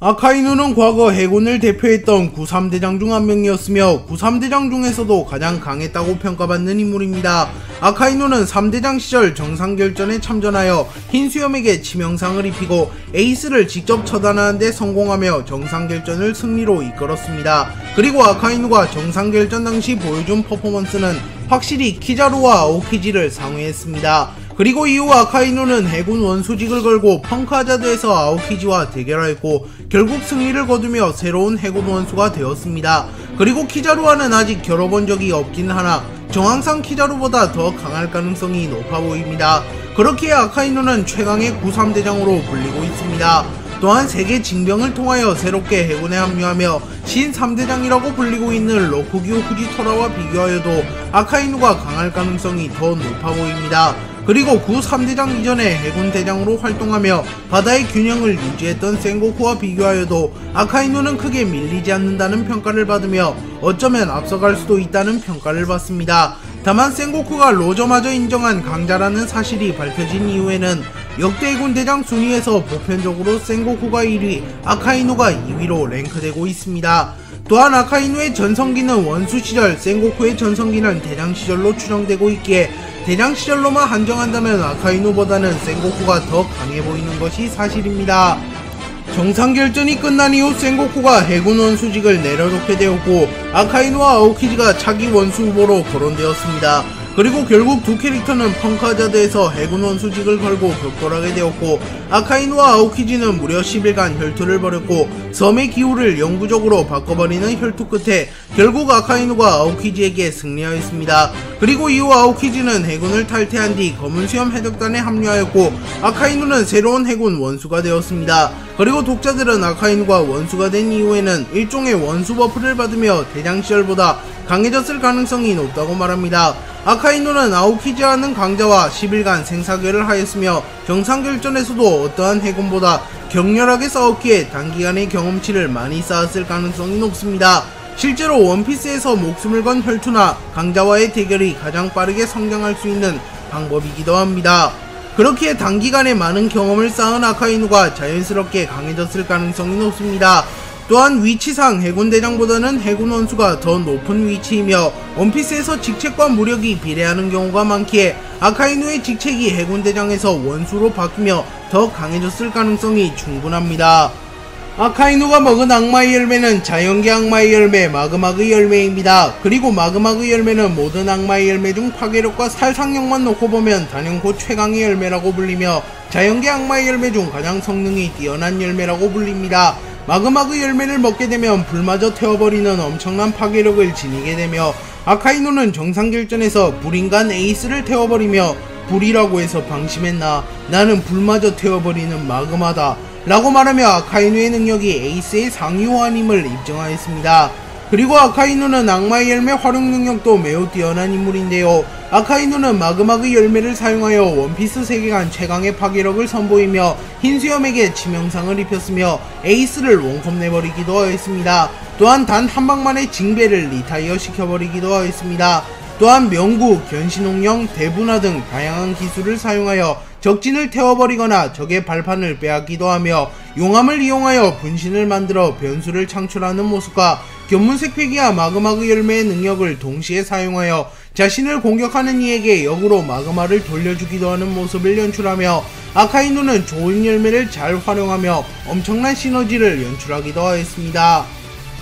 아카이누는 과거 해군을 대표했던 구3대장 중 한 명이었으며 구3대장 중에서도 가장 강했다고 평가받는 인물입니다. 아카이누는 3대장 시절 정상결전에 참전하여 흰수염에게 치명상을 입히고 에이스를 직접 처단하는 데 성공하며 정상결전을 승리로 이끌었습니다. 그리고 아카이누가 정상결전 당시 보여준 퍼포먼스는 확실히 키자루와 아오키지를 상회했습니다. 그리고 이후 아카이누는 해군 원수직을 걸고 펑크하자드에서 아오키지와 대결하였고 결국 승리를 거두며 새로운 해군 원수가 되었습니다. 그리고 키자루와는 아직 겨뤄본 적이 없긴 하나 정황상 키자루보다 더 강할 가능성이 높아 보입니다. 그렇기에 아카이누는 최강의 구3대장으로 불리고 있습니다. 또한 세계 징병을 통하여 새롭게 해군에 합류하며 신 3대장이라고 불리고 있는 로쿠gyū 후지토라와 비교하여도 아카이누가 강할 가능성이 더 높아 보입니다. 그리고 구 3대장 이전에 해군 대장으로 활동하며 바다의 균형을 유지했던 센고쿠와 비교하여도 아카이누는 크게 밀리지 않는다는 평가를 받으며 어쩌면 앞서갈 수도 있다는 평가를 받습니다. 다만 센고쿠가 로저마저 인정한 강자라는 사실이 밝혀진 이후에는 역대 해군 대장 순위에서 보편적으로 센고쿠가 1위, 아카이누가 2위로 랭크되고 있습니다. 또한 아카이누의 전성기는 원수 시절, 센고쿠의 전성기는 대장 시절로 추정되고 있기에 대장 시절로만 한정한다면 아카이누보다는 센고쿠가 더 강해 보이는 것이 사실입니다. 정상결전이 끝난 이후 센고쿠가 해군 원수직을 내려놓게 되었고 아카이누와 아오키지가 차기 원수 후보로 거론되었습니다. 그리고 결국 두 캐릭터는 펑크하자드에서 해군 원수직을 걸고 격돌하게 되었고 아카이누와 아오키지는 무려 10일간 혈투를 벌였고 섬의 기후를 영구적으로 바꿔버리는 혈투 끝에 결국 아카이누가 아오키지에게 승리하였습니다. 그리고 이후 아오키지는 해군을 탈퇴한 뒤 검은수염 해적단에 합류하였고 아카이누는 새로운 해군 원수가 되었습니다. 그리고 독자들은 아카이누가 원수가 된 이후에는 일종의 원수 버프를 받으며 대장 시절보다 강해졌을 가능성이 높다고 말합니다. 아카이누는 아오키지라는 강자와 10일간 생사결을 하였으며 정상결전에서도 어떠한 해군보다 격렬하게 싸웠기에 단기간의 경험치를 많이 쌓았을 가능성이 높습니다. 실제로 원피스에서 목숨을 건 혈투나 강자와의 대결이 가장 빠르게 성장할 수 있는 방법이기도 합니다. 그렇기에 단기간에 많은 경험을 쌓은 아카이누가 자연스럽게 강해졌을 가능성이 높습니다. 또한 위치상 해군대장보다는 해군 원수가 더 높은 위치이며 원피스에서 직책과 무력이 비례하는 경우가 많기에 아카이누의 직책이 해군대장에서 원수로 바뀌며 더 강해졌을 가능성이 충분합니다. 아카이누가 먹은 악마의 열매는 자연계 악마의 열매 마그마그 열매입니다. 그리고 마그마그 열매는 모든 악마의 열매 중 파괴력과 살상력만 놓고 보면 단연코 최강의 열매라고 불리며 자연계 악마의 열매 중 가장 성능이 뛰어난 열매라고 불립니다. 마그마그 열매를 먹게 되면 불마저 태워버리는 엄청난 파괴력을 지니게 되며 아카이누는 정상결전에서 불인간 에이스를 태워버리며 불이라고 해서 방심했나, 나는 불마저 태워버리는 마그마다 라고 말하며 아카이누의 능력이 에이스의 상위 호환임을 입증하였습니다. 그리고 아카이누는 악마의 열매 활용 능력도 매우 뛰어난 인물인데요. 아카이누는 마그마그 열매를 사용하여 원피스 세계관 최강의 파괴력을 선보이며 흰수염에게 치명상을 입혔으며 에이스를 원컵 내버리기도 하였습니다. 또한 단 한방만에 징배를 리타이어 시켜버리기도 하였습니다. 또한 명구, 견신홍령, 대분화 등 다양한 기술을 사용하여 적진을 태워버리거나 적의 발판을 빼앗기도 하며 용암을 이용하여 분신을 만들어 변수를 창출하는 모습과 견문색 패기와 마그마그 열매의 능력을 동시에 사용하여 자신을 공격하는 이에게 역으로 마그마를 돌려주기도 하는 모습을 연출하며 아카이누는 좋은 열매를 잘 활용하며 엄청난 시너지를 연출하기도 하였습니다.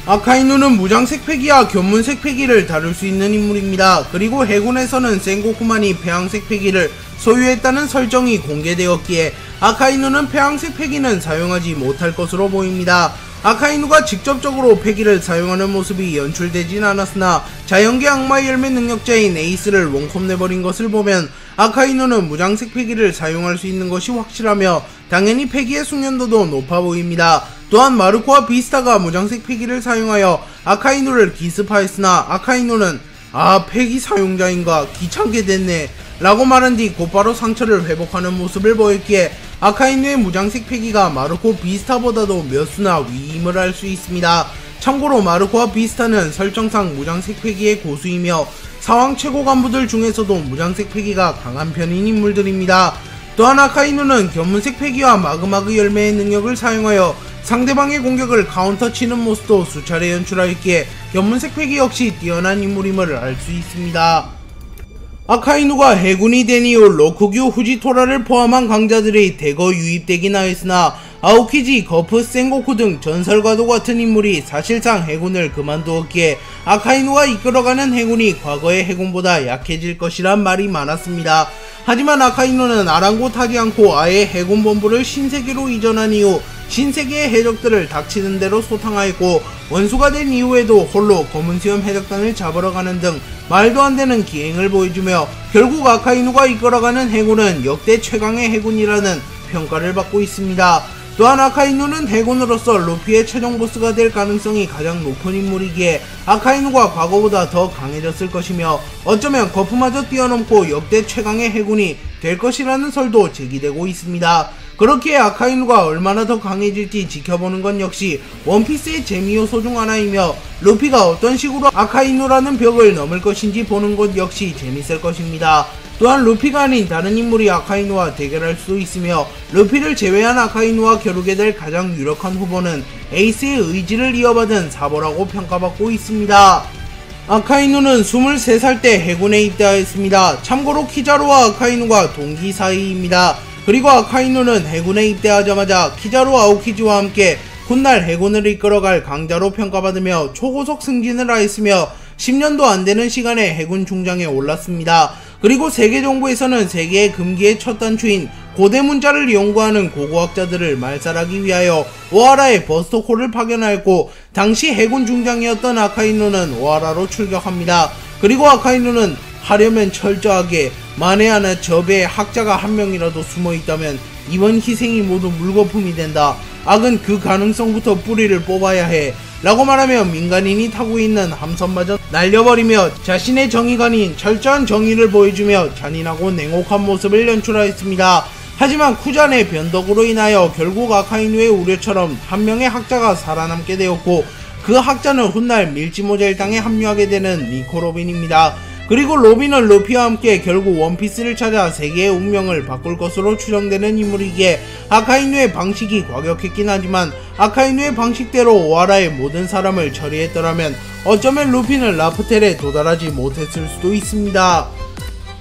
아카이누는 무장색 패기와 견문색 패기를 다룰 수 있는 인물입니다. 그리고 해군에서는 센고쿠만이 폐왕색 패기를 소유했다는 설정이 공개되었기에 아카이누는 폐왕색 패기는 사용하지 못할 것으로 보입니다. 아카이누가 직접적으로 패기를 사용하는 모습이 연출되진 않았으나 자연계 악마의 열매 능력자인 에이스를 원컵 내버린 것을 보면 아카이누는 무장색 패기를 사용할 수 있는 것이 확실하며 당연히 패기의 숙련도도 높아 보입니다. 또한 마르코와 비스타가 무장색 패기를 사용하여 아카이누를 기습하였으나 아카이누는 패기 사용자인가 귀찮게 됐네 라고 말한 뒤 곧바로 상처를 회복하는 모습을 보였기에 아카이누의 무장색 패기가 마르코 비스타보다도 몇 수나 위임을 할 수 있습니다. 참고로 마르코와 비스타는 설정상 무장색 패기의 고수이며 사왕 최고 간부들 중에서도 무장색 패기가 강한 편인 인물들입니다. 또한 아카이누는 견문색 패기와 마그마그 열매의 능력을 사용하여 상대방의 공격을 카운터 치는 모습도 수차례 연출하였기에 견문색 패기 역시 뛰어난 인물임을 알 수 있습니다. 아카이누가 해군이 된 이후 로쿠규 후지토라를 포함한 강자들이 대거 유입되긴 하였으나 아오키지, 거프, 센고쿠 등 전설과도 같은 인물이 사실상 해군을 그만두었기에 아카이누가 이끌어가는 해군이 과거의 해군보다 약해질 것이란 말이 많았습니다. 하지만 아카이누는 아랑곳하지 않고 아예 해군 본부를 신세계로 이전한 이후 신세계의 해적들을 닥치는 대로 소탕하였고, 원수가 된 이후에도 홀로 검은수염 해적단을 잡으러 가는 등 말도 안 되는 기행을 보여주며 결국 아카이누가 이끌어가는 해군은 역대 최강의 해군이라는 평가를 받고 있습니다. 또한 아카이누는 해군으로서 루피의 최종 보스가 될 가능성이 가장 높은 인물이기에 아카이누가 과거보다 더 강해졌을 것이며 어쩌면 거프마저 뛰어넘고 역대 최강의 해군이 될 것이라는 설도 제기되고 있습니다. 그렇기에 아카이누가 얼마나 더 강해질지 지켜보는 건 역시 원피스의 재미 요소 중 하나이며, 루피가 어떤 식으로 아카이누라는 벽을 넘을 것인지 보는 것 역시 재밌을 것입니다. 또한 루피가 아닌 다른 인물이 아카이누와 대결할 수도 있으며, 루피를 제외한 아카이누와 겨루게 될 가장 유력한 후보는 에이스의 의지를 이어받은 사보라고 평가받고 있습니다. 아카이누는 23살 때 해군에 입대하였습니다. 참고로 키자루와 아카이누가 동기 사이입니다. 그리고 아카이누는 해군에 입대하자마자 키자루 아오키지와 함께 훗날 해군을 이끌어갈 강자로 평가받으며 초고속 승진을 하였으며 10년도 안되는 시간에 해군 중장에 올랐습니다. 그리고 세계 정부에서는 세계의 금기의 첫 단추인 고대 문자를 연구하는 고고학자들을 말살하기 위하여 오하라에 버스터콜을 파견하였고, 당시 해군 중장이었던 아카이누는 오하라로 출격합니다. 그리고 아카이누는 하려면 철저하게 만에 하나 저 배에 학자가 한 명이라도 숨어있다면 이번 희생이 모두 물거품이 된다. 악은 그 가능성부터 뿌리를 뽑아야 해. 라고 말하며 민간인이 타고 있는 함선마저 날려버리며 자신의 정의관인 철저한 정의를 보여주며 잔인하고 냉혹한 모습을 연출하였습니다. 하지만 쿠잔의 변덕으로 인하여 결국 아카이누의 우려처럼 한 명의 학자가 살아남게 되었고, 그 학자는 훗날 밀지모자일당에 합류하게 되는 니코 로빈입니다. 그리고 로빈은 루피와 함께 결국 원피스를 찾아 세계의 운명을 바꿀 것으로 추정되는 인물이기에 아카이누의 방식이 과격했긴 하지만 아카이누의 방식대로 오하라의 모든 사람을 처리했더라면 어쩌면 루피는 라프텔에 도달하지 못했을 수도 있습니다.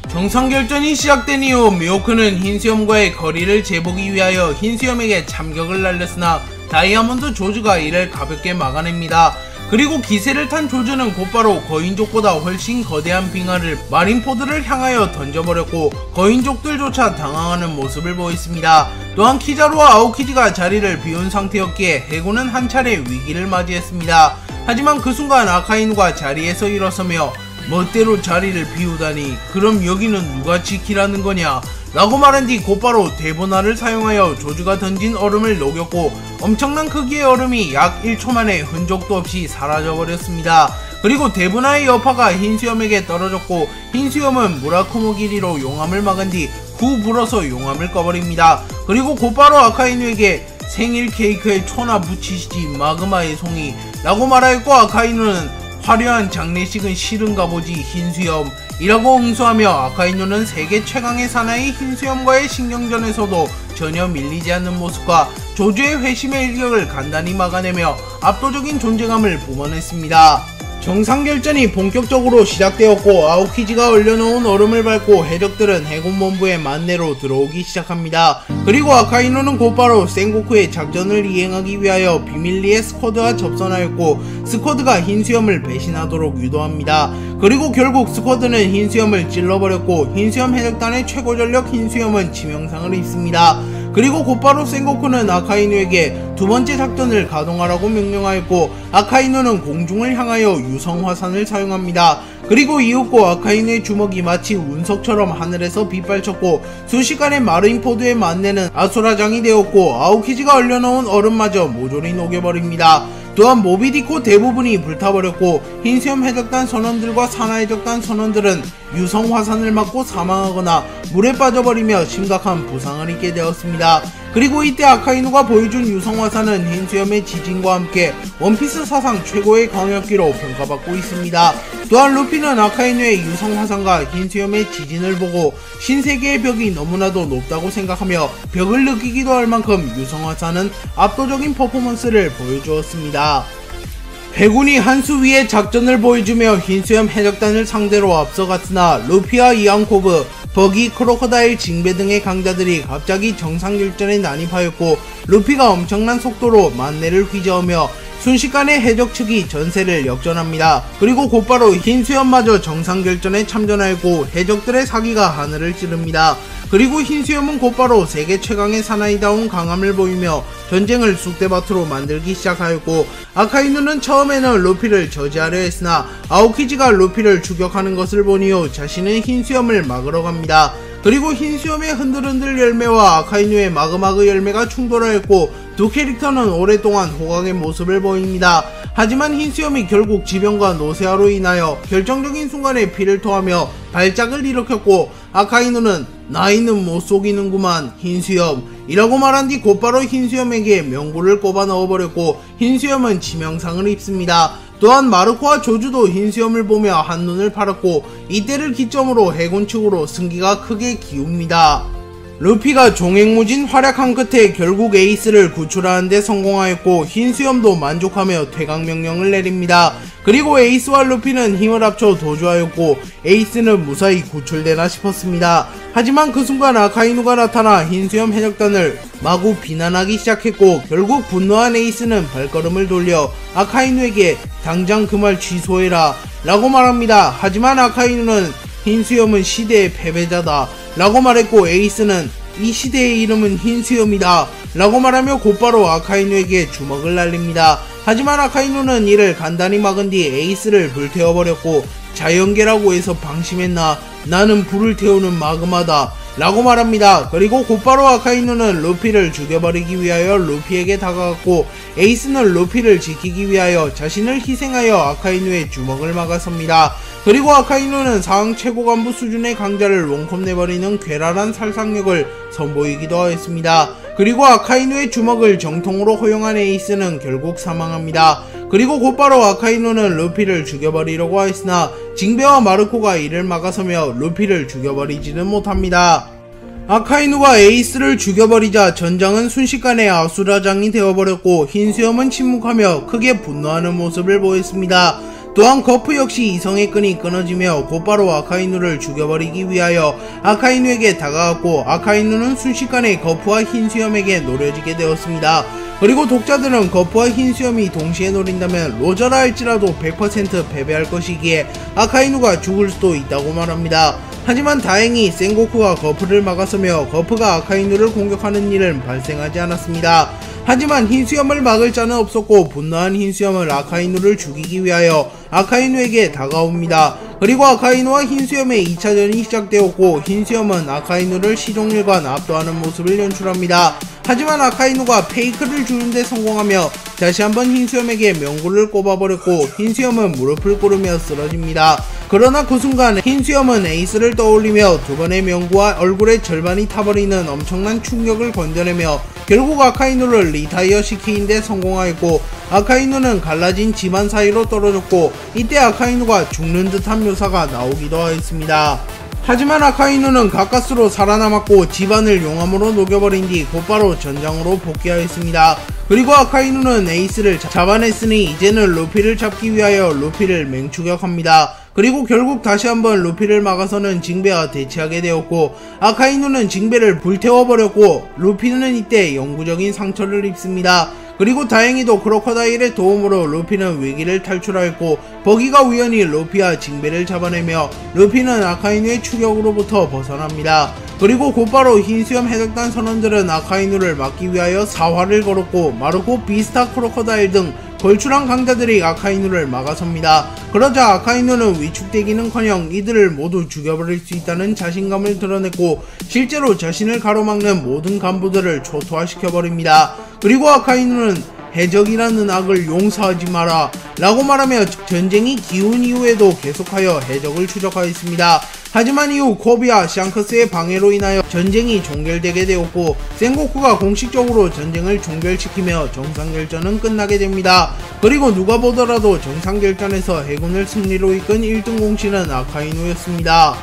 정상결전이 시작된 이후 미호크는 흰수염과의 거리를 재보기 위하여 흰수염에게 참격을 날렸으나 다이아몬드 조즈가 이를 가볍게 막아냅니다. 그리고 기세를 탄 조즈는 곧바로 거인족보다 훨씬 거대한 빙하를 마린포드를 향하여 던져버렸고 거인족들조차 당황하는 모습을 보였습니다. 또한 키자루와 아오키지가 자리를 비운 상태였기에 해군은 한 차례 위기를 맞이했습니다. 하지만 그 순간 아카이누가 자리에서 일어서며 멋대로 자리를 비우다니 그럼 여기는 누가 지키라는 거냐 라고 말한 뒤 곧바로 대보나를 사용하여 조즈가 던진 얼음을 녹였고 엄청난 크기의 얼음이 약 1초 만에 흔적도 없이 사라져버렸습니다. 그리고 대보나의 여파가 흰수염에게 떨어졌고 흰수염은 무라쿠모 길이로 용암을 막은 뒤 구 불어서 용암을 꺼버립니다. 그리고 곧바로 아카이누에게 생일 케이크에 초나 붙이시지 마그마의 송이 라고 말하였고, 아카이누는 화려한 장례식은 싫은가 보지 흰수염 이라고 응수하며 아카이누는 세계 최강의 사나이 흰수염과의 신경전에서도 전혀 밀리지 않는 모습과 조즈의 회심의 일격을 간단히 막아내며 압도적인 존재감을 뿜어냈습니다. 정상결전이 본격적으로 시작되었고 아오키지가 얼려놓은 얼음을 밟고 해적들은 해군본부의 만내로 들어오기 시작합니다. 그리고 아카이누는 곧바로 센고쿠의 작전을 이행하기 위하여 비밀리에 스쿼드와 접선하였고 스쿼드가 흰수염을 배신하도록 유도합니다. 그리고 결국 스쿼드는 흰수염을 찔러버렸고 흰수염 해적단의 최고 전력 흰수염은 치명상을 입습니다. 그리고 곧바로 센고쿠는 아카이누에게 두 번째 작전을 가동하라고 명령하였고 아카이누는 공중을 향하여 유성화산을 사용합니다. 그리고 이윽고 아카이누의 주먹이 마치 운석처럼 하늘에서 빗발쳤고 순식간에 마린포드의 만내는 아수라장이 되었고 아오키지가 얼려놓은 얼음마저 모조리 녹여버립니다. 또한 모비디코 대부분이 불타버렸고 흰수염 해적단 선원들과 산하해적단 선원들은 유성화산을 맞고 사망하거나 물에 빠져버리며 심각한 부상을 입게 되었습니다. 그리고 이때 아카이누가 보여준 유성화산은 흰수염의 지진과 함께 원피스 사상 최고의 광역기로 평가받고 있습니다. 또한 루피는 아카이누의 유성 화산과 흰수염의 지진을 보고 신세계의 벽이 너무나도 높다고 생각하며 벽을 느끼기도 할 만큼 유성 화산은 압도적인 퍼포먼스를 보여주었습니다. 해군이 한 수 위의 작전을 보여주며 흰수염 해적단을 상대로 앞서갔으나 루피와 이앙코브, 버기, 크로커다일, 징베 등의 강자들이 갑자기 정상결전에 난입하였고 루피가 엄청난 속도로 만내를 휘저으며 순식간에 해적 측이 전세를 역전합니다. 그리고 곧바로 흰수염마저 정상결전에 참전하였고 해적들의 사기가 하늘을 찌릅니다. 그리고 흰수염은 곧바로 세계 최강의 사나이다운 강함을 보이며 전쟁을 쑥대밭으로 만들기 시작하였고 아카이누는 처음에는 루피를 저지하려 했으나 아오키지가 루피를 추격하는 것을 본 이후 자신은 흰수염을 막으러 갑니다. 그리고 흰수염의 흔들흔들 열매와 아카이누의 마그마그 열매가 충돌하였고 두 캐릭터는 오랫동안 호강의 모습을 보입니다. 하지만 흰수염이 결국 지병과 노쇠화로 인하여 결정적인 순간에 피를 토하며 발작을 일으켰고 아카이누는 나이는 못 속이는구만 흰수염 이라고 말한 뒤 곧바로 흰수염에게 명구를 꼽아 넣어버렸고 흰수염은 치명상을 입습니다. 또한 마르코와 조주도 흰수염을 보며 한눈을 팔았고 이때를 기점으로 해군 측으로 승기가 크게 기웁니다. 루피가 종횡무진 활약한 끝에 결국 에이스를 구출하는 데 성공하였고 흰수염도 만족하며 퇴강명령을 내립니다. 그리고 에이스와 루피는 힘을 합쳐 도주하였고 에이스는 무사히 구출되나 싶었습니다. 하지만 그 순간 아카이누가 나타나 흰수염 해적단을 마구 비난하기 시작했고 결국 분노한 에이스는 발걸음을 돌려 아카이누에게 당장 그 말 취소해라 라고 말합니다. 하지만 아카이누는 흰수염은 시대의 패배자다 라고 말했고 에이스는 이 시대의 이름은 흰수염이다 라고 말하며 곧바로 아카이누에게 주먹을 날립니다. 하지만 아카이누는 이를 간단히 막은 뒤 에이스를 불태워버렸고 자연계라고 해서 방심했나 나는 불을 태우는 마그마다 라고 말합니다. 그리고 곧바로 아카이누는 루피를 죽여버리기 위하여 루피에게 다가갔고 에이스는 루피를 지키기 위하여 자신을 희생하여 아카이누의 주먹을 막아섭니다. 그리고 아카이누는 상황 최고 간부 수준의 강자를 롱컵 내버리는 괴랄한 살상력을 선보이기도 하였습니다. 그리고 아카이누의 주먹을 정통으로 허용한 에이스는 결국 사망합니다. 그리고 곧바로 아카이누는 루피를 죽여버리려고 하였으나 징베와 마르코가 이를 막아서며 루피를 죽여버리지는 못합니다. 아카이누가 에이스를 죽여버리자 전장은 순식간에 아수라장이 되어버렸고 흰수염은 침묵하며 크게 분노하는 모습을 보였습니다. 또한 거프 역시 이성의 끈이 끊어지며 곧바로 아카이누를 죽여버리기 위하여 아카이누에게 다가갔고 아카이누는 순식간에 거프와 흰수염에게 노려지게 되었습니다. 그리고 독자들은 거프와 흰수염이 동시에 노린다면 로저라 할지라도 100% 패배할 것이기에 아카이누가 죽을 수도 있다고 말합니다. 하지만 다행히 센고쿠가 거프를 막았으며 거프가 아카이누를 공격하는 일은 발생하지 않았습니다. 하지만 흰수염을 막을 자는 없었고 분노한 흰수염은 아카이누를 죽이기 위하여 아카이누에게 다가옵니다. 그리고 아카이누와 흰수염의 2차전이 시작되었고 흰수염은 아카이누를 시종일관 압도하는 모습을 연출합니다. 하지만 아카이누가 페이크를 주는데 성공하며 다시 한번 흰수염에게 명구를 꼽아버렸고 흰수염은 무릎을 꿇으며 쓰러집니다. 그러나 그 순간 흰수염은 에이스를 떠올리며 두 번의 명구와 얼굴의 절반이 타버리는 엄청난 충격을 건져내며 결국 아카이누를 리타이어 시키는데 성공하였고 아카이누는 갈라진 집안 사이로 떨어졌고 이때 아카이누가 죽는 듯한 묘사가 나오기도 하였습니다. 하지만 아카이누는 가까스로 살아남았고 집안을 용암으로 녹여버린 뒤 곧바로 전장으로 복귀하였습니다. 그리고 아카이누는 에이스를 잡아냈으니 이제는 루피를 잡기 위하여 루피를 맹추격합니다. 그리고 결국 다시 한번 루피를 막아서는 징베와 대치하게 되었고 아카이누는 징베를 불태워버렸고 루피는 이때 영구적인 상처를 입습니다. 그리고 다행히도 크로커다일의 도움으로 루피는 위기를 탈출하였고 버기가 우연히 루피와 징베를 잡아내며 루피는 아카이누의 추격으로부터 벗어납니다. 그리고 곧바로 흰수염 해적단 선원들은 아카이누를 막기 위하여 사활을 걸었고 마르코, 비스타, 크로커다일 등 걸출한 강자들이 아카이누를 막아섭니다. 그러자 아카이누는 위축되기는커녕 이들을 모두 죽여버릴 수 있다는 자신감을 드러냈고 실제로 자신을 가로막는 모든 간부들을 초토화시켜버립니다. 그리고 아카이누는 해적이라는 악을 용서하지 마라 라고 말하며 전쟁이 기운 이후에도 계속하여 해적을 추적하였습니다. 하지만 이후 코비와 샹크스의 방해로 인하여 전쟁이 종결되게 되었고 센고쿠가 공식적으로 전쟁을 종결시키며 정상결전은 끝나게 됩니다. 그리고 누가 보더라도 정상결전에서 해군을 승리로 이끈 1등 공신은 아카이누였습니다.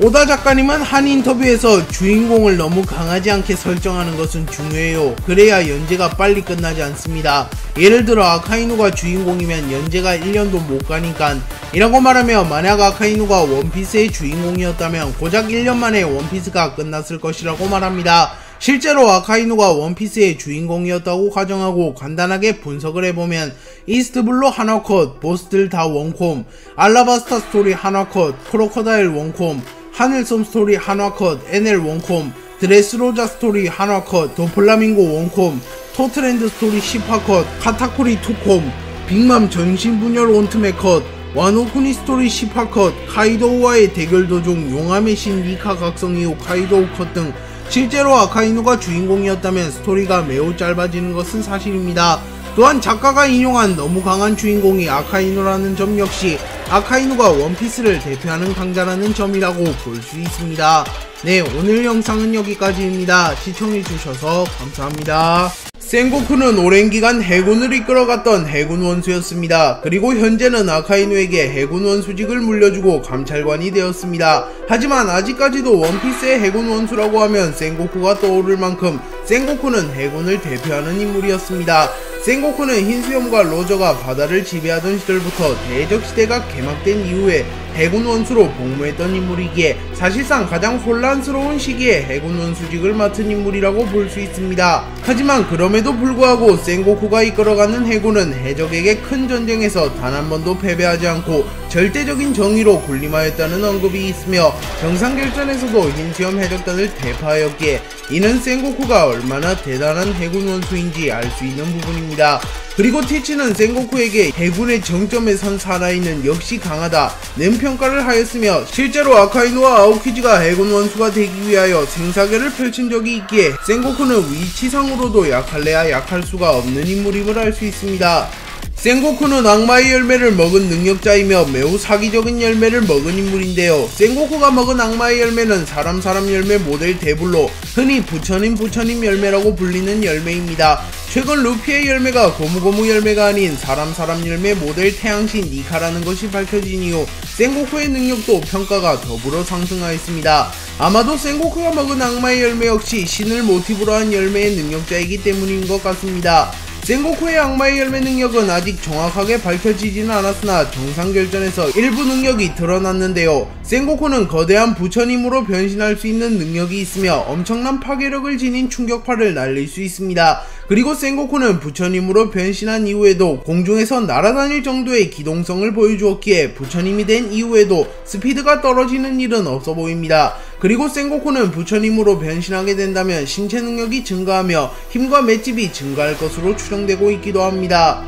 오다 작가님은 한 인터뷰에서 주인공을 너무 강하지 않게 설정하는 것은 중요해요. 그래야 연재가 빨리 끝나지 않습니다. 예를 들어 아카이누가 주인공이면 연재가 1년도 못 가니까 이라고 말하며, 만약 아카이누가 원피스의 주인공이었다면 고작 1년 만에 원피스가 끝났을 것이라고 말합니다. 실제로 아카이누가 원피스의 주인공이었다고 가정하고 간단하게 분석을 해보면 이스트블루 한화컷, 보스들 다 원콤, 알라바스타 스토리 한화컷, 크로커다일 원콤, 하늘섬 스토리 한화컷, NL 원콤, 드레스로자 스토리 한화컷, 도플라밍고 원콤, 토트랜드 스토리 10화컷, 카타쿠리 2콤, 빅맘 전신분열 온트메 컷, 와노쿠니 스토리 10화컷, 카이도우와의 대결 도중 용암의 신 니카 각성 이후 카이도우 컷 등 실제로 아카이누가 주인공이었다면 스토리가 매우 짧아지는 것은 사실입니다. 또한 작가가 인용한 너무 강한 주인공이 아카이누라는 점 역시 아카이누가 원피스를 대표하는 강자라는 점이라고 볼 수 있습니다. 네, 오늘 영상은 여기까지입니다. 시청해주셔서 감사합니다. 센고쿠는 오랜 기간 해군을 이끌어갔던 해군 원수였습니다. 그리고 현재는 아카이누에게 해군 원수직을 물려주고 감찰관이 되었습니다. 하지만 아직까지도 원피스의 해군 원수라고 하면 센고쿠가 떠오를 만큼 센고쿠는 해군을 대표하는 인물이었습니다. 센고쿠는 흰수염과 로저가 바다를 지배하던 시절부터 대적 시대가 개막된 이후에 해군 원수로 복무했던 인물이기에 사실상 가장 혼란스러운 시기에 해군 원수직을 맡은 인물이라고 볼 수 있습니다. 하지만 그럼에도 불구하고 센고쿠가 이끌어가는 해군은 해적에게 큰 전쟁에서 단 한 번도 패배하지 않고 절대적인 정의로 군림하였다는 언급이 있으며 정상결전에서도 흰수염 해적단을 대파하였기에 이는 센고쿠가 얼마나 대단한 해군 원수인지 알 수 있는 부분입니다. 그리고 티치는 센고쿠에게 해군의 정점에 선 사나이는 역시 강하다는 평가를 하였으며 실제로 아카이누와 아오키지가 해군 원수가 되기 위하여 생사결을 펼친 적이 있기에 센고쿠는 위치상으로도 약할래야 약할 수가 없는 인물임을 알 수 있습니다. 센고쿠는 악마의 열매를 먹은 능력자이며 매우 사기적인 열매를 먹은 인물인데요. 센고쿠가 먹은 악마의 열매는 사람 열매 모델 데블로, 흔히 부처님 열매라고 불리는 열매입니다. 최근 루피의 열매가 고무고무 열매가 아닌 사람 열매 모델 태양신 니카라는 것이 밝혀진 이후 센고쿠의 능력도 평가가 더불어 상승하였습니다. 아마도 센고쿠가 먹은 악마의 열매 역시 신을 모티브로 한 열매의 능력자이기 때문인 것 같습니다. 센고쿠의 악마의 열매 능력은 아직 정확하게 밝혀지지는 않았으나 정상결전에서 일부 능력이 드러났는데요. 센고쿠는 거대한 부처님으로 변신할 수 있는 능력이 있으며 엄청난 파괴력을 지닌 충격파를 날릴 수 있습니다. 그리고 센고쿠는 부처님으로 변신한 이후에도 공중에서 날아다닐 정도의 기동성을 보여주었기에 부처님이 된 이후에도 스피드가 떨어지는 일은 없어 보입니다. 그리고 센고쿠는 부처님으로 변신하게 된다면 신체 능력이 증가하며 힘과 맷집이 증가할 것으로 추정되고 있기도 합니다.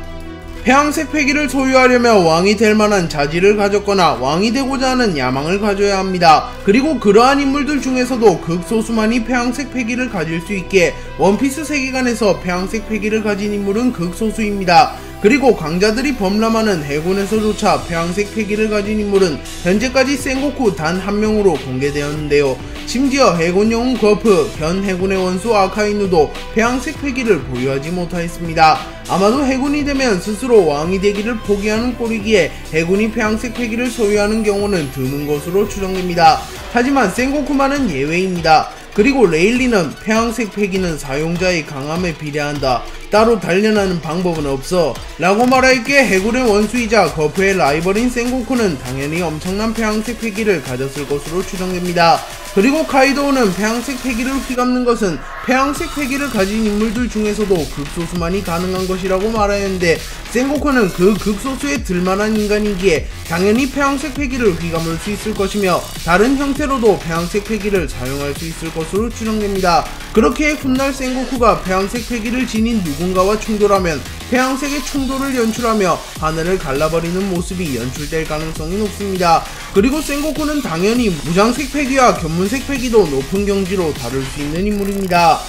폐왕색 패기를 소유하려면 왕이 될 만한 자질을 가졌거나 왕이 되고자 하는 야망을 가져야 합니다. 그리고 그러한 인물들 중에서도 극소수만이 폐왕색 패기를 가질 수 있기에 원피스 세계관에서 폐왕색 패기를 가진 인물은 극소수입니다. 그리고 강자들이 범람하는 해군에서조차 폐왕색 패기를 가진 인물은 현재까지 센고쿠 단 한 명으로 공개되었는데요. 심지어 해군 영웅 거프, 현 해군의 원수 아카이누도 폐왕색 패기를 보유하지 못하였습니다. 아마도 해군이 되면 스스로 왕이 되기를 포기하는 꼴이기에 해군이 폐왕색 패기를 소유하는 경우는 드문 것으로 추정됩니다. 하지만 센고쿠만은 예외입니다. 그리고 레일리는 폐왕색 패기는 사용자의 강함에 비례한다. 따로 단련하는 방법은 없어 라고 말할게 해군의 원수이자 거프의 라이벌인 센고쿠는 당연히 엄청난 폐왕색 패기를 가졌을 것으로 추정됩니다. 그리고 카이도우는 폐왕색 패기를 휘감는 것은 폐왕색 패기를 가진 인물들 중에서도 극소수만이 가능한 것이라고 말하였는데 센고쿠는 그 극소수에 들만한 인간이기에 당연히 폐왕색 패기를 휘감을 수 있을 것이며 다른 형태로도 폐왕색 패기를 사용할 수 있을 것으로 추정됩니다. 그렇게 훗날 센고쿠가 폐왕색 패기를 지닌 누군가와 충돌하면 폐왕색의 충돌을 연출하며 하늘을 갈라버리는 모습이 연출될 가능성이 높습니다. 그리고 센고쿠는 당연히 무장색 패기와 견문색 패기도 높은 경지로 다룰 수 있는 인물입니다.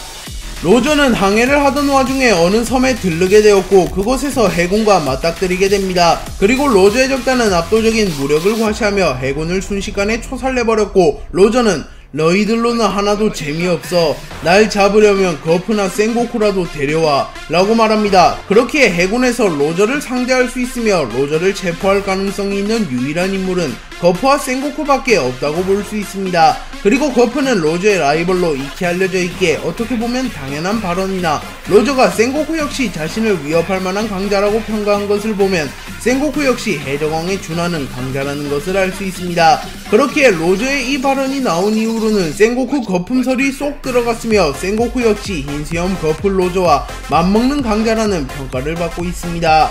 로저는 항해를 하던 와중에 어느 섬에 들르게 되었고 그곳에서 해군과 맞닥뜨리게 됩니다. 그리고 로저 해적단은 압도적인 무력을 과시하며 해군을 순식간에 초살내버렸고 로저는 너희들로는 하나도 재미없어. 날 잡으려면 거프나 생고쿠라도 데려와 라고 말합니다. 그렇게 해군에서 로저를 상대할 수 있으며 로저를 체포할 가능성이 있는 유일한 인물은 거프와 생고쿠밖에 없다고 볼 수 있습니다. 그리고 거프는 로저의 라이벌로 익히 알려져 있기에 어떻게 보면 당연한 발언이나 로저가 생고쿠 역시 자신을 위협할 만한 강자라고 평가한 것을 보면 생고쿠 역시 해적왕에 준하는 강자라는 것을 알 수 있습니다. 그렇기에 로저의 이 발언이 나온 이후로는 생고쿠 거품설이 쏙 들어갔으며 생고쿠 역시 흰수염 거프 로저와 맞먹는 강자라는 평가를 받고 있습니다.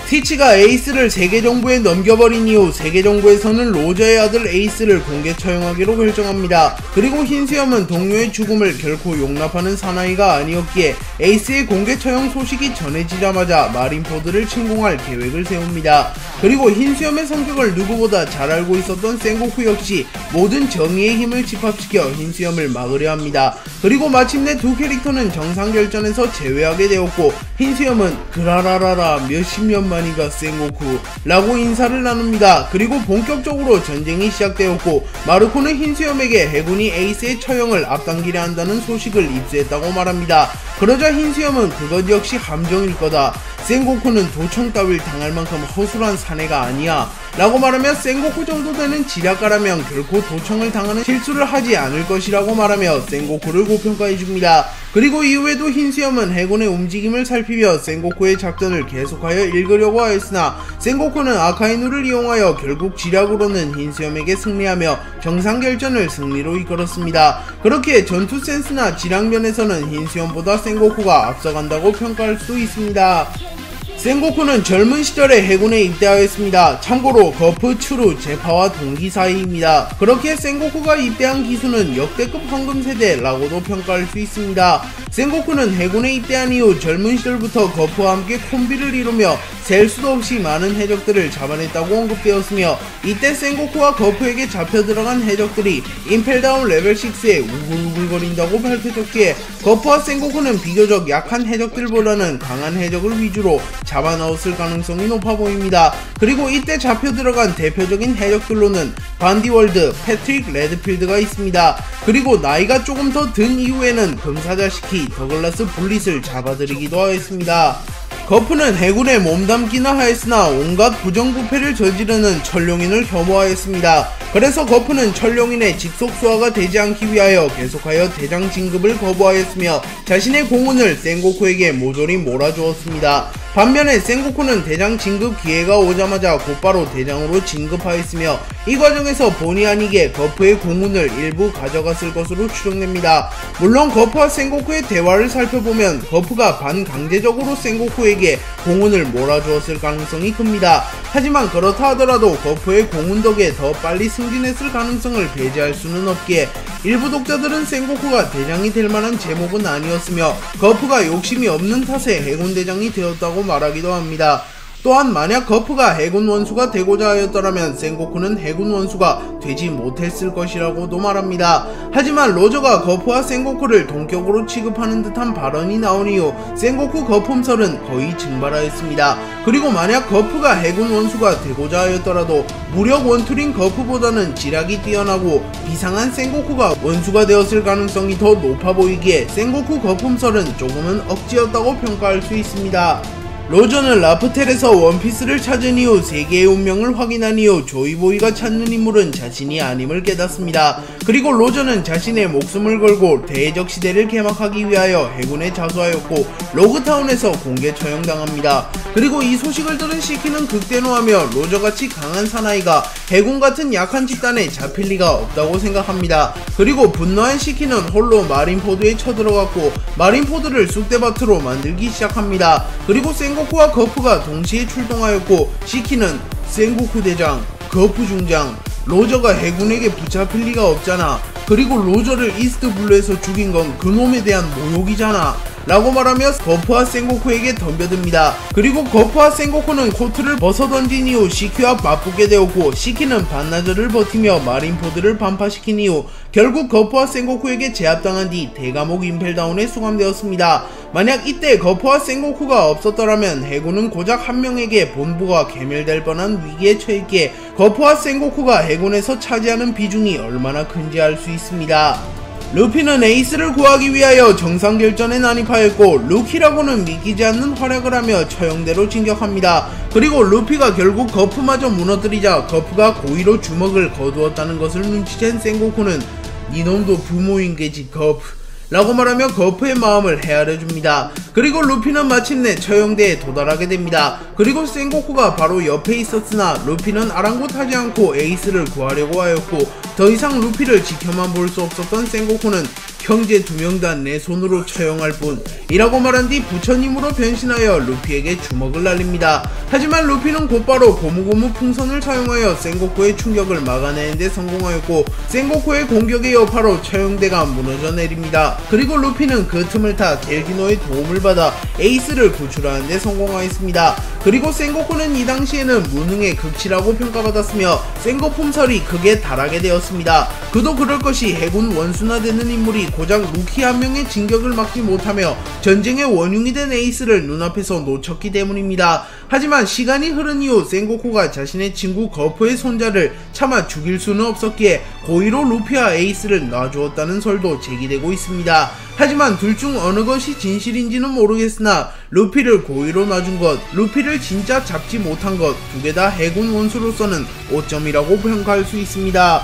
티치가 에이스를 세계정부에 넘겨버린 이후 세계정부에서는 로저의 아들 에이스를 공개 처형하기로 결정합니다. 그리고 흰수염은 동료의 죽음을 결코 용납하는 사나이가 아니었기에 에이스의 공개 처형 소식이 전해지자마자 마린포드를 침공할 계획을 세웁니다. 그리고 흰수염의 성격을 누구보다 잘 알고 있었던 생고쿠 역시 모든 정의의 힘을 집합시켜 흰수염을 막으려 합니다. 그리고 마침내 두 캐릭터는 정상결전에서 제외하게 되었고 흰수염은 그라라라라 몇십년 만이가 생고쿠 라고 인사를 나눕니다. 그리고 본격적으로 전쟁이 시작되었고 마르코는 흰수염에게 해군이 에이스의 처형을 앞당기려 한다는 소식을 입수했다고 말합니다. 그러자 흰수염은 그것 역시 함정일 거다. 생고쿠는 도청 따윈 당할 만큼 허술한 사내가 아니야 라고 말하며 생고쿠 정도 되는 지략가라면 결코 도청을 당하는 실수를 하지 않을 것이라고 말하며 생고쿠를 고평가해줍니다. 그리고 이후에도 흰수염은 해군의 움직임을 살피며 생고쿠의 작전을 계속하여 읽으려고 하였으나 생고쿠는 아카이누를 이용하여 결국 지략으로는 흰수염에게 승리하며 정상결전을 승리로 이끌었습니다. 그렇게 전투 센스나 지략면에서는 흰수염보다 생고쿠가 앞서간다고 평가할 수 있습니다. 생고쿠는 젊은 시절에 해군에 입대하였습니다. 참고로 거프, 추루, 제파와 동기 사이입니다. 그렇게 생고쿠가 입대한 기수는 역대급 황금세대라고도 평가할 수 있습니다. 생고쿠는 해군에 입대한 이후 젊은 시절부터 거프와 함께 콤비를 이루며 셀 수도 없이 많은 해적들을 잡아냈다고 언급되었으며 이때 생고쿠와 거프에게 잡혀들어간 해적들이 임펠다운 레벨 6에 우글우글거린다고 밝혀졌기에 거프와 생고쿠는 비교적 약한 해적들보다는 강한 해적을 위주로 잡아넣었을 가능성이 높아 보입니다. 그리고 이때 잡혀들어간 대표적인 해적들로는 반디월드, 패트릭 레드필드가 있습니다. 그리고 나이가 조금 더 든 이후에는 금사자 시키, 더글라스 블릿을 잡아들이기도 하였습니다. 거프는 해군에 몸담기나 하였으나 온갖 부정부패를 저지르는 천룡인을 혐오하였습니다. 그래서 거프는 천룡인의 직속 수하가 되지 않기 위하여 계속하여 대장 진급을 거부하였으며 자신의 공훈을 생고쿠에게 모조리 몰아주었습니다. 반면에 생고쿠는 대장 진급 기회가 오자마자 곧바로 대장으로 진급하였으며 이 과정에서 본의 아니게 거프의 공훈을 일부 가져갔을 것으로 추정됩니다. 물론 거프와 생고쿠의 대화를 살펴보면 거프가 반강제적으로 생고쿠에게 공훈을 몰아주었을 가능성이 큽니다. 하지만 그렇다 하더라도 거프의 공훈 덕에 더 빨리 승진했을 가능성을 배제할 수는 없기에 일부 독자들은 생고쿠가 대장이 될 만한 제목은 아니었으며 거프가 욕심이 없는 탓에 해군대장이 되었다고 말하기도 합니다. 또한 만약 거프가 해군 원수가 되고자 하였더라면 생고쿠는 해군 원수가 되지 못했을 것이라고도 말합니다. 하지만 로저가 거프와 생고쿠를 동격으로 취급하는 듯한 발언이 나온 이후 생고쿠 거품설은 거의 증발하였습니다. 그리고 만약 거프가 해군 원수가 되고자 하였더라도 무력 원툴인 거프보다는 지략이 뛰어나고 비상한 생고쿠가 원수가 되었을 가능성이 더 높아 보이기에 생고쿠 거품설은 조금은 억지였다고 평가할 수 있습니다. 로저는 라프텔에서 원피스를 찾은 이후 세계의 운명을 확인한 이후 조이보이가 찾는 인물은 자신이 아님을 깨닫습니다. 그리고 로저는 자신의 목숨을 걸고 대해적 시대를 개막하기 위하여 해군에 자수하였고 로그타운에서 공개 처형당합니다. 그리고 이 소식을 들은 시키는 극대노하며 로저같이 강한 사나이가 해군 같은 약한 집단에 잡힐 리가 없다고 생각합니다. 그리고 분노한 시키는 홀로 마린포드에 쳐들어갔고 마린포드를 쑥대밭으로 만들기 시작합니다. 그리고 생고쿠와 거프가 동시에 출동하였고 시키는 생고쿠 대장, 거프 중장, 로저가 해군에게 붙잡힐 리가 없잖아. 그리고 로저를 이스트 블루에서 죽인 건 그놈에 대한 모욕이잖아 라고 말하며 거프와 생고쿠에게 덤벼듭니다. 그리고 거프와 생고쿠는 코트를 벗어던진 이후 시키와 맞붙게 되었고, 시키는 반나절을 버티며 마린포드를 반파시킨 이후 결국 거프와 생고쿠에게 제압당한 뒤 대감옥 임펠다운에 수감되었습니다. 만약 이때 거프와 생고쿠가 없었더라면 해군은 고작 한 명에게 본부가 괴멸될 뻔한 위기에 처했기에 거프와 생고쿠가 해군에서 차지하는 비중이 얼마나 큰지 알 수 있습니다. 루피는 에이스를 구하기 위하여 정상결전에 난입하였고, 루키라고는 믿기지 않는 활약을 하며 처형대로 진격합니다. 그리고 루피가 결국 거프마저 무너뜨리자 거프가 고의로 주먹을 거두었다는 것을 눈치챈 생고쿠는 니놈도 부모인 게지 거프 라고 말하며 거프의 마음을 헤아려줍니다. 그리고 루피는 마침내 처형대에 도달하게 됩니다. 그리고 생고쿠가 바로 옆에 있었으나 루피는 아랑곳하지 않고 에이스를 구하려고 하였고, 더 이상 루피를 지켜만 볼 수 없었던 생고쿠는 형제 두 명 다 내 손으로 처형할 뿐 이라고 말한 뒤 부처님으로 변신하여 루피에게 주먹을 날립니다. 하지만 루피는 곧바로 고무고무 풍선을 사용하여 생고쿠의 충격을 막아내는 데 성공하였고, 생고쿠의 공격의 여파로 처형대가 무너져 내립니다. 그리고 루피는 그 틈을 타 델기노의 도움을 받아 에이스를 구출하는 데 성공하였습니다. 그리고 생고쿠는 이 당시에는 무능의 극치라고 평가받았으며 생고품설이 극에 달하게 되었습니다. 그도 그럴 것이 해군 원순화되는 인물이 고작 루키 한 명의 진격을 막지 못하며 전쟁의 원흉이 된 에이스를 눈앞에서 놓쳤기 때문입니다. 하지만 시간이 흐른 이후 생고쿠가 자신의 친구 거프의 손자를 차마 죽일 수는 없었기에 고의로 루피와 에이스를 놔주었다는 설도 제기되고 있습니다. 하지만 둘 중 어느 것이 진실인지는 모르겠으나 루피를 고의로 놔준 것, 루피를 진짜 잡지 못한 것, 두 개 다 해군 원수로서는 오점이라고 평가할 수 있습니다.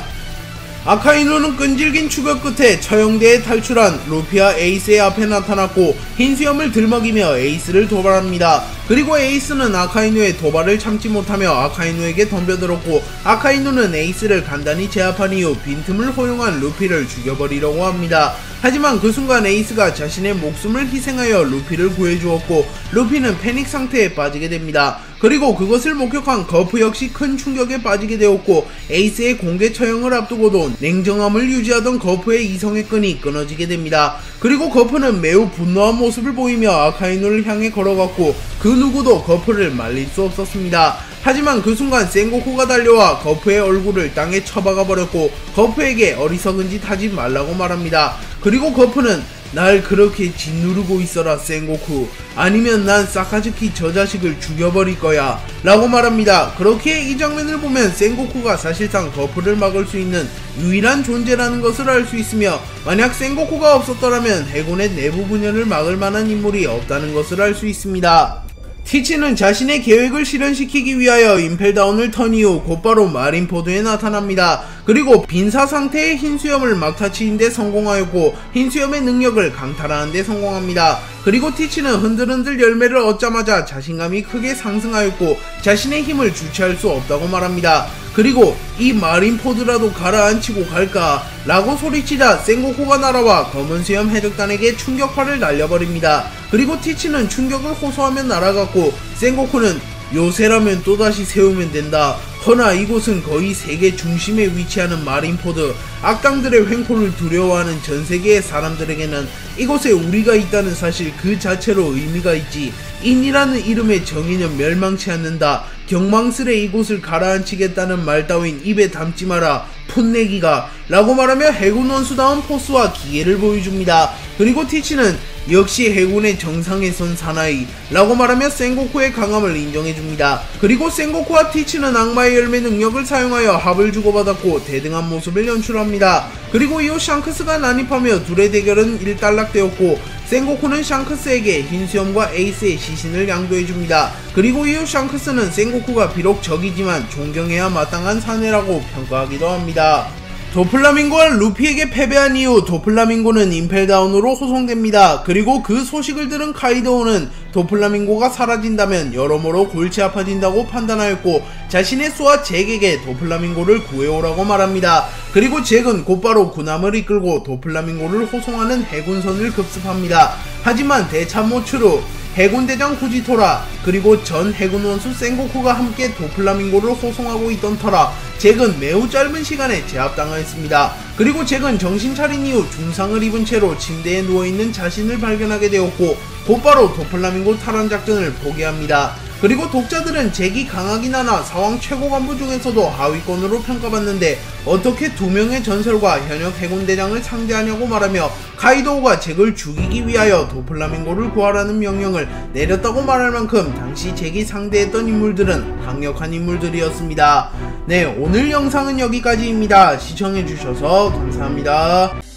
아카이누는 끈질긴 추격 끝에 처형대에 탈출한 루피와 에이스의 앞에 나타났고 흰수염을 들먹이며 에이스를 도발합니다. 그리고 에이스는 아카이누의 도발을 참지 못하며 아카이누에게 덤벼들었고, 아카이누는 에이스를 간단히 제압한 이후 빈틈을 허용한 루피를 죽여버리려고 합니다. 하지만 그 순간 에이스가 자신의 목숨을 희생하여 루피를 구해주었고, 루피는 패닉 상태에 빠지게 됩니다. 그리고 그것을 목격한 거프 역시 큰 충격에 빠지게 되었고, 에이스의 공개 처형을 앞두고도 냉정함을 유지하던 거프의 이성의 끈이 끊어지게 됩니다. 그리고 거프는 매우 분노한 모습을 보이며 아카이누를 향해 걸어갔고, 그 누구도 거프를 말릴 수 없었습니다. 하지만 그 순간 생고쿠가 달려와 거프의 얼굴을 땅에 쳐박아 버렸고 거프에게 어리석은 짓 하지 말라고 말합니다. 그리고 거프는 날 그렇게 짓누르고 있어라 생고쿠, 아니면 난 사카즈키 저 자식을 죽여버릴 거야 라고 말합니다. 그렇게 이 장면을 보면 생고쿠가 사실상 거프를 막을 수 있는 유일한 존재라는 것을 알 수 있으며, 만약 생고쿠가 없었더라면 해군의 내부 분열을 막을 만한 인물이 없다는 것을 알 수 있습니다. 티치는 자신의 계획을 실현시키기 위하여 임펠다운을 턴 이후 곧바로 마린포드에 나타납니다. 그리고 빈사 상태의 흰수염을 막타치는 데 성공하였고 흰수염의 능력을 강탈하는 데 성공합니다. 그리고 티치는 흔들흔들 열매를 얻자마자 자신감이 크게 상승하였고 자신의 힘을 주체할 수 없다고 말합니다. 그리고 이 마린포드라도 가라앉히고 갈까? 라고 소리치자 생고쿠가 날아와 검은수염 해적단에게 충격파를 날려버립니다. 그리고 티치는 충격을 호소하며 날아갔고 생고쿠는 요새라면 또다시 세우면 된다. 허나 이곳은 거의 세계 중심에 위치하는 마린포드, 악당들의 횡포를 두려워하는 전세계의 사람들에게는 이곳에 우리가 있다는 사실 그 자체로 의미가 있지. 인이라는 이름의 정의는 멸망치 않는다. 경망스레 이곳을 가라앉히겠다는 말 따윈 입에 담지 마라. 풋내기가 라고 말하며 해군 원수다운 포스와 기계를 보여줍니다. 그리고 티치는 역시 해군의 정상에 선 사나이 라고 말하며 생고쿠의 강함을 인정해줍니다. 그리고 생고쿠와 티치는 악마의 열매 능력을 사용하여 합을 주고받았고 대등한 모습을 연출합니다. 그리고 이후 샹크스가 난입하며 둘의 대결은 일단락되었고 생고쿠는 샹크스에게 흰수염과 에이스의 시신을 양도해줍니다. 그리고 이후 샹크스는 생고쿠가 비록 적이지만 존경해야 마땅한 사내라고 평가하기도 합니다. 도플라밍고와 루피에게 패배한 이후 도플라밍고는 임펠다운으로 호송됩니다. 그리고 그 소식을 들은 카이도우는 도플라밍고가 사라진다면 여러모로 골치 아파진다고 판단하였고 자신의 수하 잭에게 도플라밍고를 구해오라고 말합니다. 그리고 잭은 곧바로 군함을 이끌고 도플라밍고를 호송하는 해군선을 급습합니다. 하지만 대참모 추루 해군대장 후지토라 그리고 전 해군 원수 센고쿠가 함께 도플라밍고를 호송하고 있던 터라 잭은 매우 짧은 시간에 제압당하였습니다. 그리고 잭은 정신 차린 이후 중상을 입은 채로 침대에 누워있는 자신을 발견하게 되었고 곧바로 도플라밍고 탈환 작전을 포기합니다. 그리고 독자들은 잭이 강하긴 하나 사왕 최고 간부 중에서도 하위권으로 평가받는데 어떻게 두 명의 전설과 현역 해군대장을 상대하냐고 말하며 카이도우가 잭을 죽이기 위하여 도플라밍고를 구하라는 명령을 내렸다고 말할 만큼 당시 잭이 상대했던 인물들은 강력한 인물들이었습니다. 네, 오늘 영상은 여기까지입니다. 시청해주셔서 감사합니다.